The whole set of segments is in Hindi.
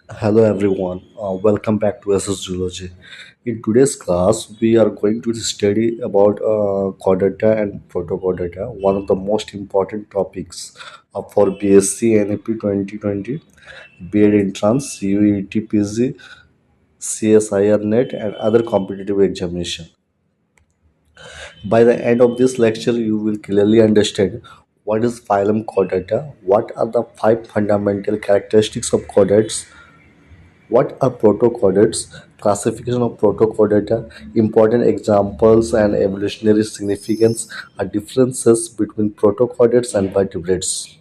Hello everyone, welcome back to SS Zoology. In today's class, we are going to study about chordata and protochordata, one of the most important topics for BSc NAP 2020, B.Ed Entrance, UET PG, CSIR NET, and other competitive examination. By the end of this lecture, you will clearly understand what is phylum chordata, what are the five fundamental characteristics of chordates, what are protochordates? Classification of protochordata, important examples and evolutionary significance are differences between protochordates and vertebrates.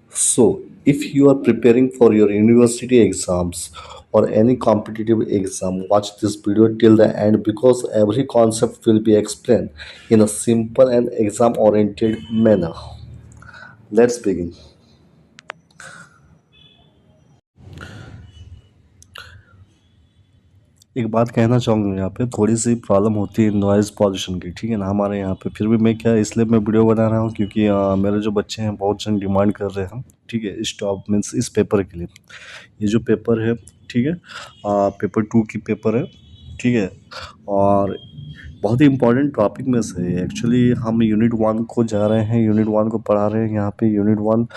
So, if you are preparing for your university exams or any competitive exam, watch this video till the end because every concept will be explained in a simple and exam oriented manner. Let's begin. एक बात कहना चाहूँगा यहाँ पे थोड़ी सी प्रॉब्लम होती है नॉइज़ पॉल्यूशन की, ठीक है ना, हमारे यहाँ पे। फिर भी मैं क्या इसलिए मैं वीडियो बना रहा हूँ क्योंकि मेरे जो बच्चे हैं बहुत जन डिमांड कर रहे हैं, ठीक है, स्टॉप मीन्स इस पेपर के लिए। ये जो पेपर है, ठीक है, पेपर 2 की पेपर है, ठीक है, और बहुत ही इंपॉर्टेंट टॉपिक में से है। एक्चुअली हम यूनिट 1 को जा रहे हैं, यूनिट 1 को पढ़ा रहे हैं यहाँ पे। यूनिट 1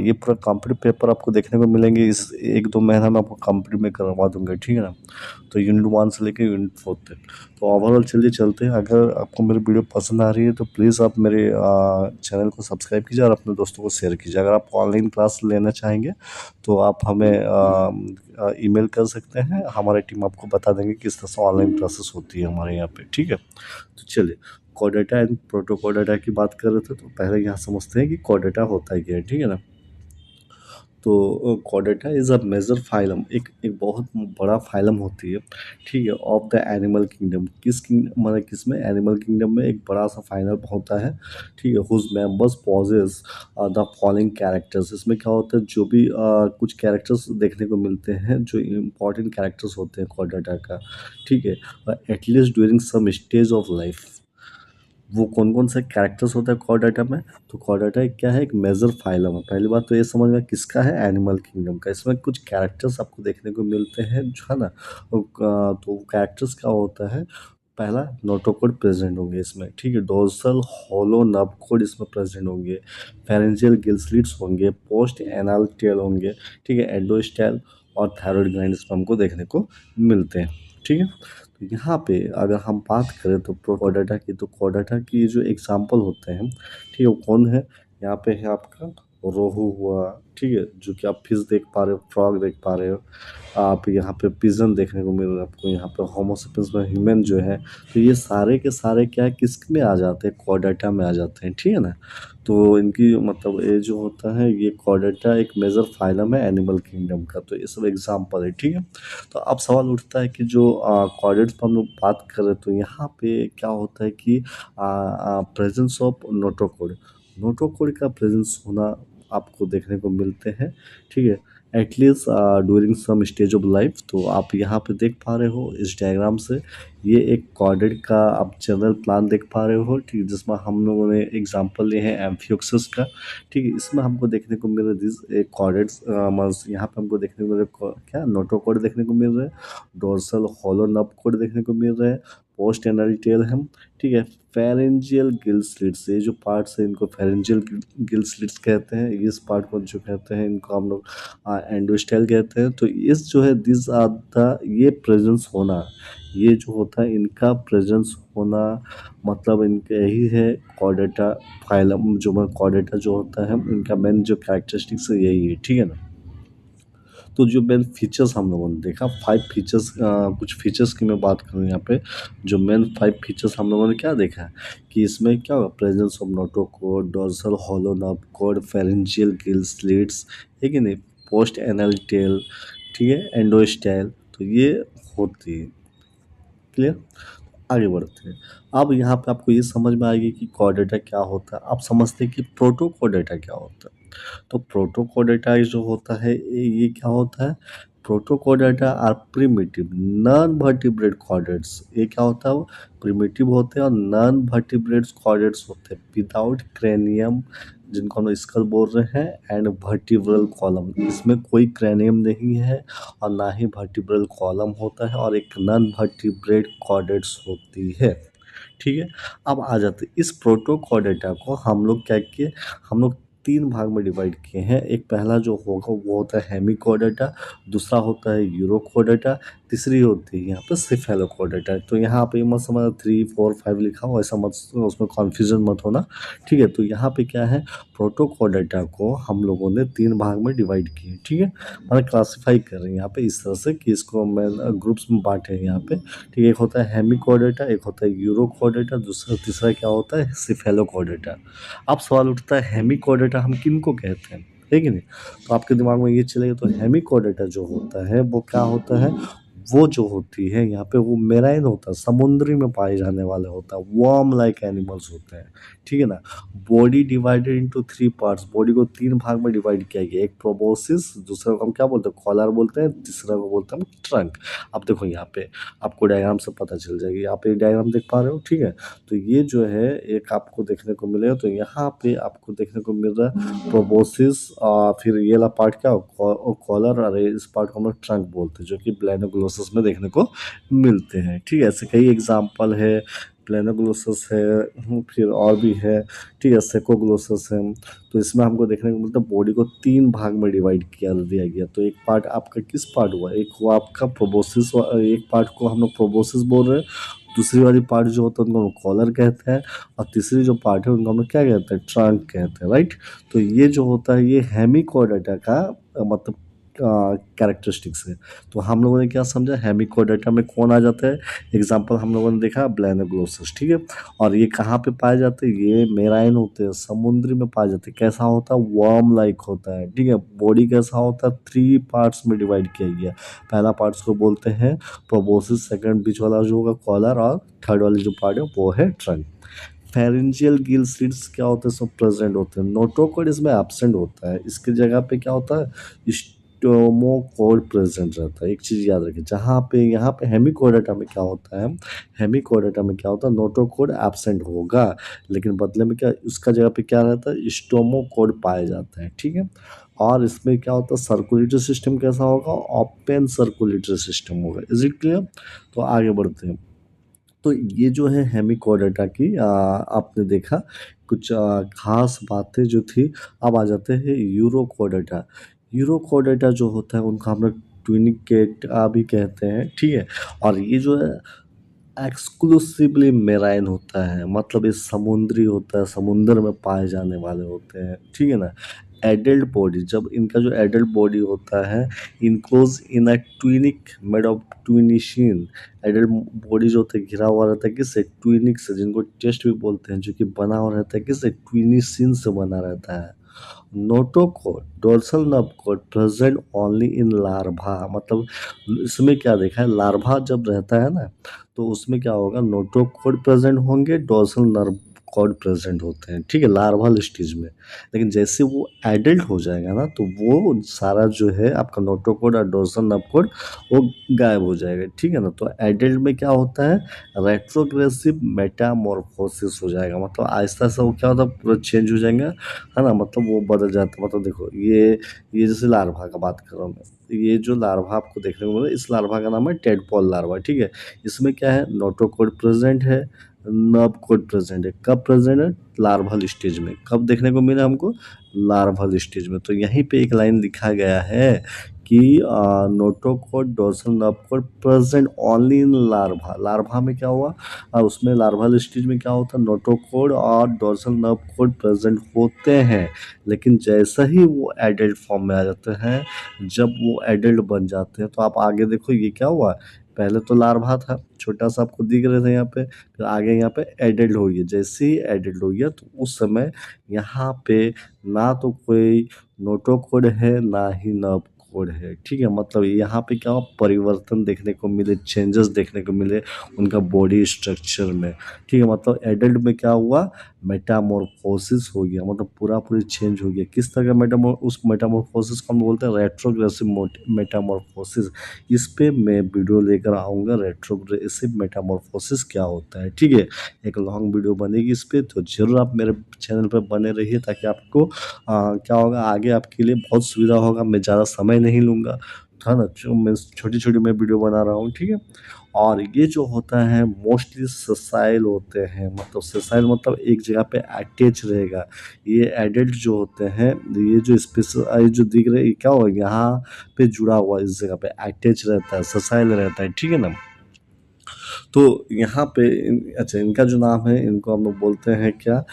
ये पूरा कंप्लीट पेपर आपको देखने को मिलेंगे, इस 1-2 महीना में आपको कंप्लीट में करवा दूंगा, ठीक है ना। तो यूनिट 1 से लेकर यूनिट 4 तक। तो ओवरऑल चलिए चलते हैं। अगर आपको मेरी वीडियो पसंद आ रही है तो प्लीज़ आप मेरे चैनल को सब्सक्राइब कीजिए और अपने दोस्तों को शेयर कीजिए। अगर आप ऑनलाइन क्लास लेना चाहेंगे तो आप हमें ईमेल कर सकते हैं, हमारी टीम आपको बता देंगे किस तरह से ऑनलाइन क्लासेस होती है हमारे यहाँ पे, ठीक है। तो चलिए, कोडाटा एंड प्रोटोकोडाटा की बात कर रहे थे तो पहले यहाँ समझते हैं कि कोडाटा होता है क्या है, ठीक है ना। तो कोडाटा इज़ अ मेजर फाइलम, एक बहुत बड़ा फाइलम होती है, ठीक है, ऑफ द एनिमल किंगडम। किस किंगडम मतलब किस में, एनिमल किंगडम में एक बड़ा सा फाइलम होता है, ठीक है, whose members possess the following characters. इसमें क्या होता है, जो भी कुछ कैरेक्टर्स देखने को मिलते हैं जो इम्पोर्टेंट कैरेक्टर्स होते हैं कोडाटा का, ठीक है, at least during some stage of life. वो कौन कौन से कैरेक्टर्स होता है कॉर्ड डाटा में। तो कॉर्ड डाटा एक क्या है, एक मेजर फाइलम है। पहली बात तो ये समझ में किसका है, एनिमल किंगडम का। इसमें कुछ कैरेक्टर्स आपको देखने को मिलते हैं जो है ना, तो कैरेक्टर्स क्या होता है, पहला नोटोकोड प्रेजेंट होंगे इसमें, ठीक है, डोर्सल हॉलो नर्व कोड इसमें प्रेजेंट होंगे, फेरेंजियल गिल स्लिट्स होंगे, पोस्ट एनाल टेल होंगे, ठीक है, एंडोस्टेल और थायराइड ग्लैंड इसमें हमको देखने को मिलते हैं, ठीक है। तो यहाँ पे अगर हम बात करें तो कोडाटा की, तो कोडाटा की जो एग्जाम्पल होते हैं, ठीक है, वो कौन है, यहाँ पे है आपका रोहू हुआ, ठीक है, जो कि आप फिश देख पा रहे हो, फ्रॉग देख पा रहे हो, आप यहाँ पे पिजन देखने को मिल रहा है आपको, यहाँ पे होमोसेपियंस में ह्यूमन जो है। तो ये सारे के सारे क्या है, किस में आ जाते हैं, कोडाटा में आ जाते हैं, ठीक है ना। तो इनकी मतलब ये जो होता है, ये कोडाटा एक मेजर फाइलम है एनिमल किंगडम का। तो ये सब एग्जाम्पल है, ठीक है। तो अब सवाल उठता है कि जो कॉर्डेट्स पर हम लोग बात कर रहे हैं, तो यहाँ पे क्या होता है कि प्रेजेंस ऑफ नोटोकोड, नोटोकोड का प्रेजेंस होना आपको देखने को मिलते हैं, ठीक है, at least during some stage of life. तो आप यहाँ पे देख पा रहे हो इस डायग्राम से, ये एक कॉर्डेट का आप जनरल प्लान देख पा रहे हो, ठीक है, जिसमें हम लोगों ने एग्जांपल लिए हैं एम्फियोक्सिस का, ठीक है। इसमें हमको देखने को मिल रहा है दिस एक कॉर्डेट्स, यहाँ पे हमको देखने को मिल रहा है क्या, नोटोकोड देखने को मिल रहा है, डोर्सल हॉलो नर्व कोड देखने को मिल रहा है, पोस्ट एनल टेल है, ठीक है, फेरेंजियल गिल स्लिट्स, ये जो पार्ट्स है इनको फेरेंजियल गिल स्लिट्स कहते हैं। इस पार्ट को जो कहते हैं इनको हम लोग एंडोस्टेल कहते हैं। तो इस जो है दिस आर द, ये प्रेजेंस होना, ये जो होता है इनका प्रेजेंस होना, मतलब इनका यही है कॉर्डेटा फाइलम। जो कॉर्डेटा जो होता है इनका मेन जो कैरेक्टरिस्टिक्स है यही है, ठीक है ना। तो जो मेन फीचर्स हम लोगों ने देखा, 5 फीचर्स, कुछ फीचर्स की मैं बात करूँ यहाँ पे, जो मेन 5 फीचर्स हम लोगों ने क्या देखा है कि इसमें क्या होगा, presence of notochord, dorsal hollow nerve code, pharyngeal gill slits, है कि नहीं, पोस्ट एनल टेल, ठीक है, एंडोस्टाइल। तो ये होती है, क्लियर। आगे बढ़ते हैं। अब यहाँ पे आपको ये समझ में आएगी कि कोडाटा क्या होता है। आप समझते हैं कि प्रोटोकोडाटा क्या होता है। तो प्रोटोकोडाटा जो होता है ये क्या होता है, Protochordata are primitive non vertebrate chordates. ये क्या होता है, वो प्रिमिटिव होते हैं और नॉन वर्टिब्रेट कॉर्डेट्स होते हैं विदाउट क्रेनियम, जिनको हम स्कल बोल रहे हैं, एंड वर्टिब्रल कॉलम। इसमें कोई क्रेनियम नहीं है और ना ही वर्टिब्रल कॉलम होता है, और एक नॉन वर्टिब्रेट कॉर्डेट्स होती है। ठीक है, अब आ जाते हैं इस प्रोटोकॉर्डेटा को हम लोग क्या किए, हम लोग तीन भाग में डिवाइड किए हैं। एक पहला जो होगा वो होता है हेमिकोडाटा, दूसरा होता है यूरोकोडाटा, तीसरी होती है यहाँ पे सिफेलोकोडाटा। तो यहाँ पे मत समझ 3 4 5 लिखा हो, ऐसा मत, उसमें कन्फ्यूजन मत होना। ठीक है, तो यहाँ पे क्या है, प्रोटोकॉर्डेटा को हम लोगों ने तीन भाग में डिवाइड किए। ठीक है, मतलब क्लासीफाई कर रहे हैं यहाँ पे इस तरह से कि इसको मैं ग्रुप्स में बांटे हैं यहाँ पे। ठीक है, एक होता है हेमिकोडाटा, एक होता है यूरोकोडाटा, दूसरा तीसरा क्या होता है, सिफेलोकोडाटा। अब सवाल उठता है हेमिकोडाटा हम किन को कहते हैं, है कि नहीं। तो आपके दिमाग में ये चलेगा, तो हेमिकोडाटा जो होता है वो क्या होता है, वो जो होती है यहाँ पे वो मेराइन होता है, समुद्री में पाए जाने वाले होता है, वर्म लाइक एनिमल्स होते हैं। ठीक है ना। Body divided into three parts, body को तीन भाग में डिवाइड किया गया। एक प्रोबोसिस, दूसरा को हम क्या बोलते हैं, कॉलर बोलते हैं, तीसरा को बोलते हैं ट्रंक। अब देखो यहाँ पे आपको डायग्राम से पता चल जाएगी, आप ये डायग्राम देख पा रहे हो। ठीक है, तो ये जो है एक आपको देखने को मिलेगा, तो यहाँ पे आपको देखने को मिल रहा है प्रोबोसिस, फिर ये वाला पार्ट क्या कॉलर, और इस पार्ट को हम लोग ट्रंक बोलते हैं, जो कि ब्लैनोग्लोसस में देखने को मिलते हैं। ठीक है, ऐसे कई एग्जाम्पल है, प्लेनोग्लोसस है, फिर और भी है। ठीक है, सेकोग्लोसस है। तो इसमें हमको देखने को मिलता है बॉडी को तीन भाग में डिवाइड किया दिया गया। तो एक पार्ट आपका किस पार्ट हुआ, एक हुआ आपका प्रोबोसिस, एक पार्ट को हम लोग प्रोबोसिस बोल रहे हैं, दूसरी वाली पार्ट जो होता है उनको हम कॉलर कहते हैं, और तीसरी जो पार्ट है उनको हम लोग क्या कहते हैं, ट्रंक कहते हैं, राइट। तो ये जो होता है ये हेमिकोडाटा का मतलब कैरेक्टरिस्टिक्स है। तो हम लोगों ने क्या समझा, हेमिकोडाटा में कौन आ जाता है, एग्जाम्पल हम लोगों ने देखा ब्लैनोग्लोसस। ठीक है, और ये कहाँ पे पाए जाते हैं, ये मेराइन होते हैं, समुद्री में पाए जाते हैं। कैसा होता है, वर्म लाइक होता है। ठीक है, बॉडी कैसा होता है, थ्री पार्ट्स में डिवाइड किया गया। पहला पार्ट्स को बोलते हैं प्रोबोसिस, सेकंड बीच वाला जो होगा कॉलर, और थर्ड वाली जो पार्ट है वो है ट्रंक। फेरेंजियल गिल स्लिट्स क्या होते हैं, सब प्रेजेंट होते हैं। नोटोकॉर्ड इसमें एब्सेंट होता है, इसकी जगह पे क्या होता है, स्टोमोकॉर्ड प्रेजेंट रहता है। एक चीज़ याद रखिए, जहाँ पे यहाँ पे हेमिकोडाटा में क्या होता है, हेमिकोडाटा में क्या होता है, नोटोकॉर्ड एब्सेंट होगा, लेकिन बदले में क्या उसका जगह पे क्या रहता है, स्टोमोकॉर्ड पाया जाता है। ठीक है, और इसमें क्या होता है, सर्कुलेटरी सिस्टम कैसा होगा, ओपन सर्कुलेटरी सिस्टम होगा। Is it clear. तो आगे बढ़ते हैं। तो ये जो है हेमिकोडाटा की आपने देखा कुछ खास बातें जो थी। अब आ जाते हैं यूरोकोडाटा। यूरोकोडाटा जो होता है उनका हम लोग ट्विनिकेट भी कहते हैं। ठीक है, और ये जो है एक्सक्लूसिवली मेराइन होता है, मतलब ये समुद्री होता है, समुद्र में पाए जाने वाले होते हैं। ठीक है ना। एडल्ट बॉडी, जब इनका जो एडल्ट बॉडी होता है enclose in a tunic made of tunicin. Adult body जो होता है घिरा हुआ रहता है किससे, ट्विनिक से, जिनको टेस्ट भी बोलते हैं, जो कि बना हुआ रहता है किससे, ट्विनिशीन से बना रहता है। Notochord dorsal nerve cord present only in larva, मतलब इसमें क्या देखा है, लार्वा जब रहता है ना तो उसमें क्या होगा, नोटोकोड प्रेजेंट होंगे, डोर्सल नर्व कॉर्ड प्रेजेंट होते हैं। ठीक है, लार्वल स्टेज में। लेकिन जैसे वो एडल्ट हो जाएगा ना तो वो सारा जो है आपका नोटोकोड और डोर्सल नर्व कोड वो गायब हो जाएगा। ठीक है ना। तो एडल्ट में क्या होता है, रेट्रोग्रेसिव मेटामॉर्फोसिस हो जाएगा, मतलब आहिस्ता आहिस्ता वो क्या होता है, पूरा चेंज हो जाएगा, है ना, मतलब वो बदल जाता है। मतलब देखो ये जैसे लार्वा का बात कर रहा हूँ मैं, ये जो लार्वा आपको देखने को मिला, इस लार्वा का नाम है टेडपॉल लार्वा। ठीक है, इसमें क्या है, नोटोकोड प्रेजेंट है, नर्व कोड प्रेजेंट है। कब प्रेजेंट है, लार्वल स्टेज में। कब देखने को मिला हमको, लार्वल स्टेज में। तो यहीं पे एक लाइन लिखा गया है कि notochord dorsal nerve cord present only in larva. Larva में क्या हुआ, उसमें लार्वल स्टेज में क्या होता है, नोटोकोड और डोर्सल नर्व कोड प्रेजेंट होते हैं, लेकिन जैसा ही वो एडल्ट फॉर्म में आ जाते हैं, जब वो एडल्ट बन जाते हैं, तो आप आगे देखो ये क्या हुआ, पहले तो लार्वा था, छोटा सा आपको दिख रहे थे यहाँ पे, फिर आगे यहाँ पे एडल्ट हो गया। जैसे ही एडल्ट हो गया तो उस समय यहाँ पे ना तो कोई नोटोकोड है ना ही नर्व कोड है, ठीक है? मतलब यहाँ पे क्या हुआ, परिवर्तन देखने को मिले, चेंजेस देखने को मिले उनका बॉडी स्ट्रक्चर में, ठीक है? मतलब एडल्ट में क्या हुआ, मेटामॉर्फोसिस हो गया, मतलब पूरा पूरी चेंज हो गया। किस तरह का उस मेटामॉर्फोसिस को हम बोलते हैं रेट्रोग्रेसिव मेटामॉर्फोसिस। इस पे मैं वीडियो लेकर आऊँगा, रेट्रोग्रेसिव मेटामॉर्फोसिस क्या होता है, ठीक है? एक लॉन्ग वीडियो बनेगी इस पे, तो ज़रूर आप मेरे चैनल पर बने रहिए, ताकि आपको क्या होगा, आगे आपके लिए बहुत सुविधा होगा। मैं ज़्यादा समय नहीं लूँगा, है ना? जो मैं छोटी-छोटी मैं वीडियो बना रहा हूँ, ठीक है? और ये जो होता है मोस्टली ससाइल होते हैं, मतलब ससाइल मतलब एक जगह पे अटैच रहेगा। ये एडल्ट जो होते हैं, ये जो स्पेशल जो दिख रहे हैं, ये क्या होगा, यहाँ पे जुड़ा हुआ है, इस जगह पे अटैच रहता है, ससाइल रहता है, ठीक है ना? तो यहाँ पे अच्छा, इनका जो नाम है, इनको हम लोग बोलते हैं क्या,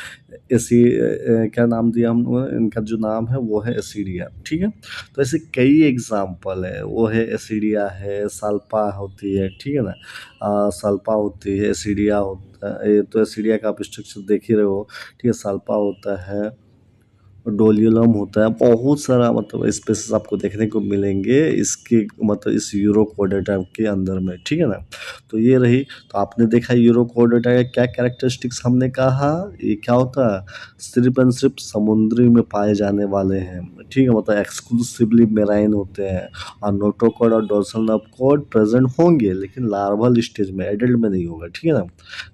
क्या नाम दिया हम लोगों ने, इनका जो नाम है वो है एसिडिया, ठीक है? तो ऐसे कई एग्जाम्पल है, वो है एसिडिया है, साल्पा होती है, ठीक है ना? साल्पा होती है, एसिडिया होता है, ये तो एसिडिया का आप स्ट्रक्चर देख ही रहे हो, ठीक है? साल्पा होता है, डोलियलम होता है, बहुत सारा मतलब स्पेसीज़ आपको देखने को मिलेंगे इसके, मतलब इस यूरोकोडेटा के अंदर में, ठीक है ना? तो ये रही, तो आपने देखा यूरोकोडेटा का क्या कैरेक्टरिस्टिक्स, हमने कहा ये क्या होता है, सिर्फ़ एंड सिर्फ़ समुद्री में पाए जाने वाले हैं, ठीक है? मतलब एक्सक्लूसिवली मेराइन होते हैं, और नोटोकॉड और डोर्सल नर्व कॉर्ड प्रेज़ेंट होंगे, लेकिन लार्वल स्टेज में, एडल्ट में नहीं होगा, ठीक है ना?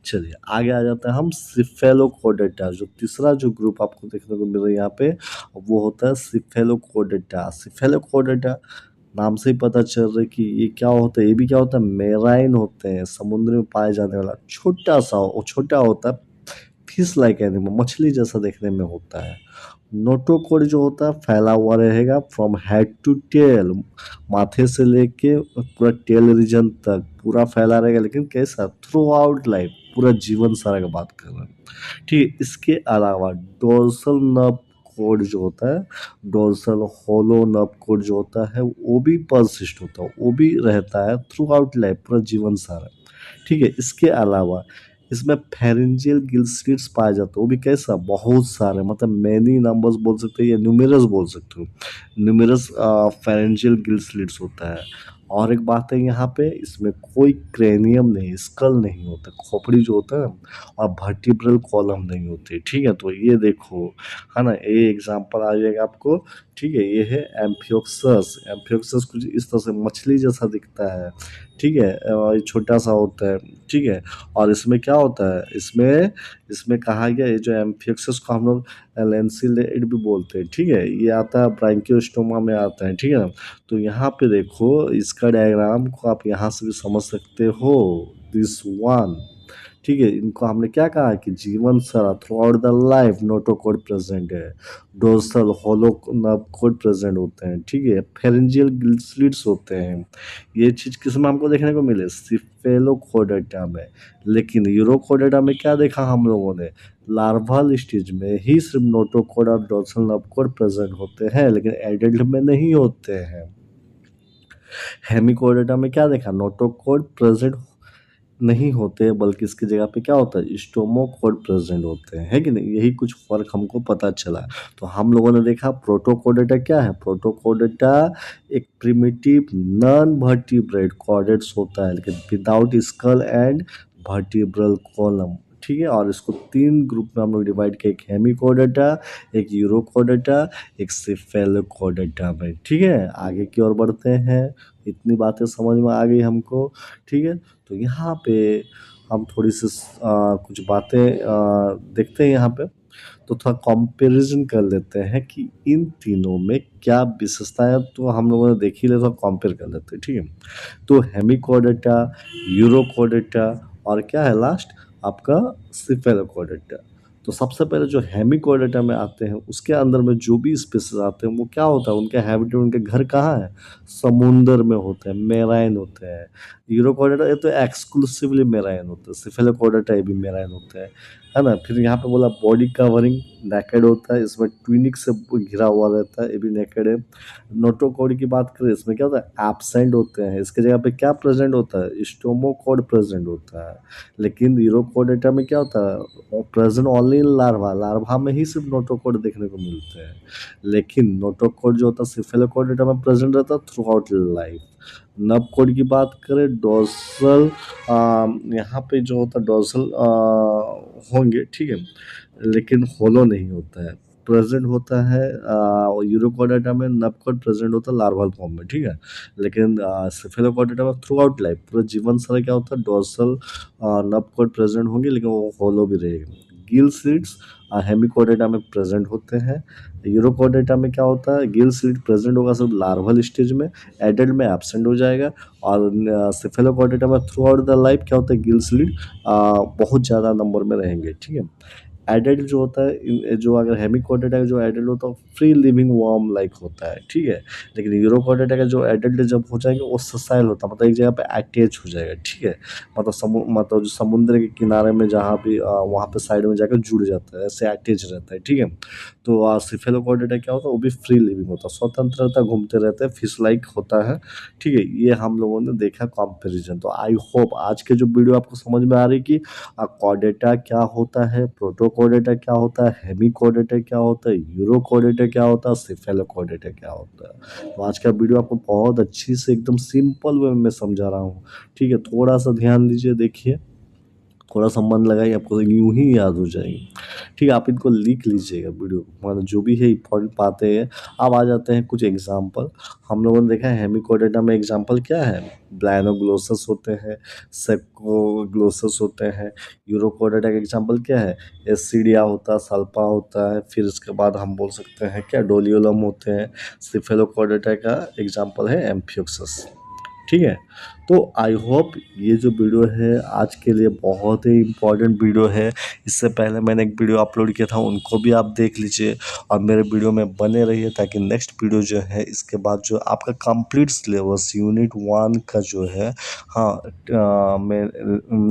चलिए आगे आ जाते हैं हम सिफेलोकोडेटा, जो तीसरा जो ग्रुप आपको देखने को मिल रहा है यहाँ पे, वो होता है सिफेलोकोडेटा। सिफेलोकोडेटा नाम से ही पता चल रहा है कि ये क्या होता है, ये भी क्या होता है, मेराइन होते हैं, समुद्र में पाए जाने वाला छोटा सा, वो छोटा होता है, फिश लाइक एनिमल, मछली जैसा देखने में होता है। नोटोकोड जो होता है फैला हुआ रहेगा फ्रॉम हेड टू टेल, माथे से लेके पूरा टेल रीजन तक पूरा फैला रहेगा, लेकिन कैसा, थ्रू आउट लाइफ, पूरा जीवन सारा का बात कर रहे हैं, ठीक है? इसके अलावा डोर्सल नर्व कोड जो होता है, डोर्सल होलो नर्व कोड जो होता है, वो भी परसिस्ट होता है, वो भी रहता है थ्रू आउट लाइफ, पूरा जीवन सारा, ठीक है? इसके अलावा इसमें फेरेंजियल गिल स्लिट्स पाए जाते हैं, वो भी कैसा, बहुत सारे, मतलब मैनी नंबर्स बोल सकते हो या न्यूमेरस बोल सकते हो, न्यूमेरस फेरेंजियल गिल स्लिट्स होता है। और एक बात है यहाँ पे, इसमें कोई क्रेनियम नहीं, स्कल नहीं होता, खोपड़ी जो होता है ना, और वर्टिब्रल कॉलम नहीं होती, ठीक है? तो ये देखो, है ना, ये एग्जांपल आ जाएगा आपको, ठीक है? ये है एम्फियोक्सस। एम्फियोक्सस कुछ इस तरह से मछली जैसा दिखता है, ठीक है? और ये छोटा सा होता है, ठीक है? और इसमें क्या होता है, इसमें इसमें कहा गया, ये जो एम्फियोक्सस को हम लोग लैंसिलेट भी बोलते हैं, ठीक है? ये आता है ब्रांकियोस्टोमा में आता है, ठीक है ना? तो यहाँ पे देखो, इसका डायग्राम को आप यहाँ से भी समझ सकते हो, दिस वन, ठीक है? इनको हमने क्या कहा कि जीवन सारा throughout the life notochord present है, dorsal hollow nerve cord present होते हैं, ठीक है? फेरेंजियल स्लिट्स होते हैं। ये चीज किस में हमको देखने को मिले, सिफेलोकोडेटा में। लेकिन यूरोकोडेटा में क्या देखा हम लोगों ने, लार्वल स्टेज में ही सिर्फ नोटोकोड और डोर्सल नर्व कोड प्रेजेंट होते हैं, लेकिन एडल्ट में नहीं होते हैं। हेमिकोडेटा में क्या देखा, नोटोकोड प्रेजेंट नहीं होते, बल्कि इसकी जगह पे क्या होता है, स्टोमोकोड प्रेजेंट होते हैं, है कि नहीं? यही कुछ फर्क हमको पता चला। तो हम लोगों ने देखा प्रोटोकोडेटा क्या है, प्रोटोकोडेटा एक प्रिमिटिव नॉन वर्टिब्रेट कॉर्डेट्स होता है, लेकिन without skull and vertebral column, ठीक है? और इसको तीन ग्रुप में हम लोग डिवाइड किया, एक हेमिकोडेटा, एक यूरोकोडेटा, एक सिफेलोकोडेटा में, ठीक है? आगे की ओर बढ़ते हैं, इतनी बातें समझ में आ गई हमको, ठीक है? तो यहाँ पे हम थोड़ी सी कुछ बातें देखते हैं यहाँ पे, तो थोड़ा कंपैरिजन कर लेते हैं कि इन तीनों में क्या विशेषताएं, तो हम लोगों ने देख ही ले, तो कंपेयर कर लेते हैं, ठीक है? तो हेमिकोडेटा, यूरोकोडेटा, और क्या है लास्ट आपका, सिफेलोकोडेटा। तो सबसे पहले जो हेमिकोडेटा में आते हैं, उसके अंदर में जो भी स्पीसीज आते हैं, वो क्या होता है, उनके हैबिटेट, उनके घर कहाँ है, समुंदर में होते हैं, मेराइन होते हैं। यूरोकोडेटा ये तो एक्सक्लूसिवली मेराइन होते हैं, सिफेलोकोडेटा ये भी मेराइन होते हैं। है ना? फिर यहाँ पे बोला बॉडी कवरिंग नेकेड होता है, इसमें ट्विनिक से घिरा हुआ रहता है, ये भी नेकेड है। नोटोकॉड की बात करें, इसमें क्या होता है, एब्सेंट होते हैं, इसके जगह पे क्या प्रेजेंट होता है, स्टोमोकॉड प्रेजेंट होता है। लेकिन यूरोकॉड में क्या होता है, present only in larva, larva में ही सिर्फ नोटोकॉड देखने को मिलते हैं। लेकिन नोटोकॉड जो होता है सिफेलोकॉड में प्रेजेंट रहता है थ्रू आउट लाइफ। नब कोड की बात करें, डोर्सल यहाँ पे जो होता है डोर्सल होंगे, ठीक है, लेकिन होलो नहीं होता है। प्रेजेंट होता है यूरोकोडाटा में, नब कोड प्रेजेंट होता है लार्वल फॉर्म में, ठीक है। लेकिन सिफेलोकोडाटा में थ्रू आउट लाइफ पूरा जीवन सारा क्या होता है, डोर्सल नब कोड प्रेजेंट होंगे, लेकिन वो होलो भी रहेगा। गिल स्लिट्स हेमिकोडेटा में प्रेजेंट होते हैं। यूरोकोडेटा में क्या होता है, गिल स्लिट प्रेजेंट होगा सिर्फ लार्वल स्टेज में, एडल्ट में एब्सेंट हो जाएगा। और सिफेलोकोडेटा में थ्रू आउट द लाइफ क्या होता है, गिल स्लिट बहुत ज़्यादा नंबर में रहेंगे, ठीक है। एडल्ट जो होता है जो अगर हेमिकोडेटा का जो एडल्ट होता है फ्री लिविंग वर्म लाइक होता है, ठीक है। लेकिन यूरोकोडेटा का जो एडल्ट जब हो जाएंगे वो ससाइल होता है, मतलब एक जगह पे अटैच हो जाएगा, ठीक है। मतलब जो समुद्र के किनारे में जहाँ भी वहाँ पे साइड में जाकर जुड़ जाता है, ऐसे अटैच रहता है, ठीक है। तो सिफेलोकोडेटा क्या होता है, वो भी फ्री लिविंग होता है, स्वतंत्र रहता है, घूमते रहते हैं, फिश लाइक होता है, ठीक है। ये हम लोगों ने देखा कंपैरिजन। तो आई होप आज के जो वीडियो आपको समझ में आ रही कि कोडेटा क्या होता है, प्रोटोकोडेटा क्या होता है, हेमिकोडेटा क्या होता है, यूरोकोडेटा क्या होता है, सिफेलोकोडेटा क्या होता है। तो आज का वीडियो आपको बहुत अच्छी से एकदम सिंपल वे में समझा रहा हूँ, ठीक है। थोड़ा सा ध्यान दीजिए, देखिए, थोड़ा सा मन लगाइए, आपको यूं ही याद हो जाएगी, ठीक है। आप इनको लिख लीजिएगा वीडियो, मतलब जो भी है इंपॉर्टेंट बातें हैं। अब आ जाते हैं कुछ एग्जाम्पल। हम लोगों ने देखा है हेमिकोडेटा में एग्जाम्पल क्या है, ब्लाइनोग्लोसस होते हैं, सेप्कोग्लोसस होते हैं। यूरोकोडेटा का एग्जाम्पल क्या है, एसिडिया होता है, सल्फा होता है। फिर इसके बाद हम बोल सकते हैं क्या, डोलियोलम होते हैं। सिफेलोकोडेटा का एग्जाम्पल है एम्फियोक्सस, ठीक है। तो आई होप ये जो वीडियो है आज के लिए बहुत ही इम्पोर्टेंट वीडियो है। इससे पहले मैंने एक वीडियो अपलोड किया था, उनको भी आप देख लीजिए और मेरे वीडियो में बने रहिए, ताकि नेक्स्ट वीडियो जो है इसके बाद जो आपका कंप्लीट सिलेबस यूनिट 1 का जो है, हाँ, मैं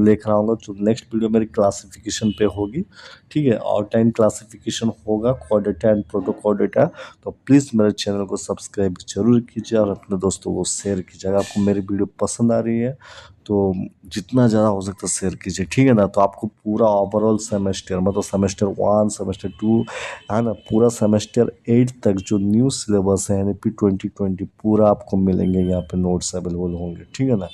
लेकर आऊँगा। तो नेक्स्ट वीडियो मेरी क्लासिफिकेशन पे होगी, ठीक है, और टाइम क्लासिफिकेशन होगा कोडेटा एंड प्रोटोकोडेटा। तो प्लीज़ मेरे चैनल को सब्सक्राइब जरूर कीजिए और अपने दोस्तों को शेयर कीजिए। अगर आपको मेरी वीडियो पसंद आ रही है तो जितना ज़्यादा हो सकता है शेयर कीजिए, ठीक है ना। तो आपको पूरा ओवरऑल सेमेस्टर, मतलब सेमेस्टर 1, सेमेस्टर 2, है ना, पूरा सेमेस्टर 8 तक जो न्यू सिलेबस है यानी P2020 पूरा आपको मिलेंगे, यहाँ पे नोट्स अवेलेबल होंगे, ठीक है ना।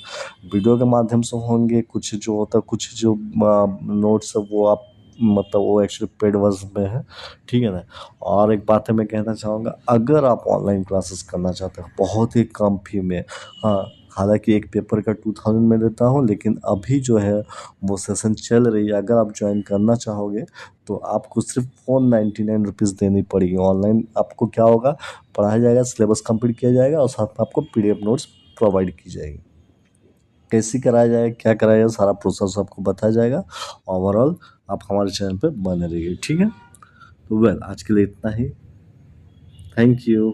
वीडियो के माध्यम से होंगे, कुछ जो होता है, कुछ जो नोट्स है वो आप, मतलब वो एक्चुअली पेड वर्जन में है, ठीक है ना। और एक बात है मैं कहना चाहूँगा, अगर आप ऑनलाइन क्लासेस करना चाहते हैं बहुत ही कम फी में, हाँ, हालांकि एक पेपर का 2000 में देता हूँ, लेकिन अभी जो है वो सेशन चल रही है, अगर आप ज्वाइन करना चाहोगे तो आपको सिर्फ 499 रुपीज़ देनी पड़ेगी। ऑनलाइन आपको क्या होगा, पढ़ाया जाएगा, सिलेबस कंप्लीट किया जाएगा और साथ में आपको PDF नोट्स प्रोवाइड की जाएगी। कैसे कराया जाए, क्या कराया जाए, सारा प्रोसेस आपको बताया जाएगा। ओवरऑल आप हमारे चैनल पे बने रहिए, ठीक है। तो वेल आज के लिए इतना ही। Thank you.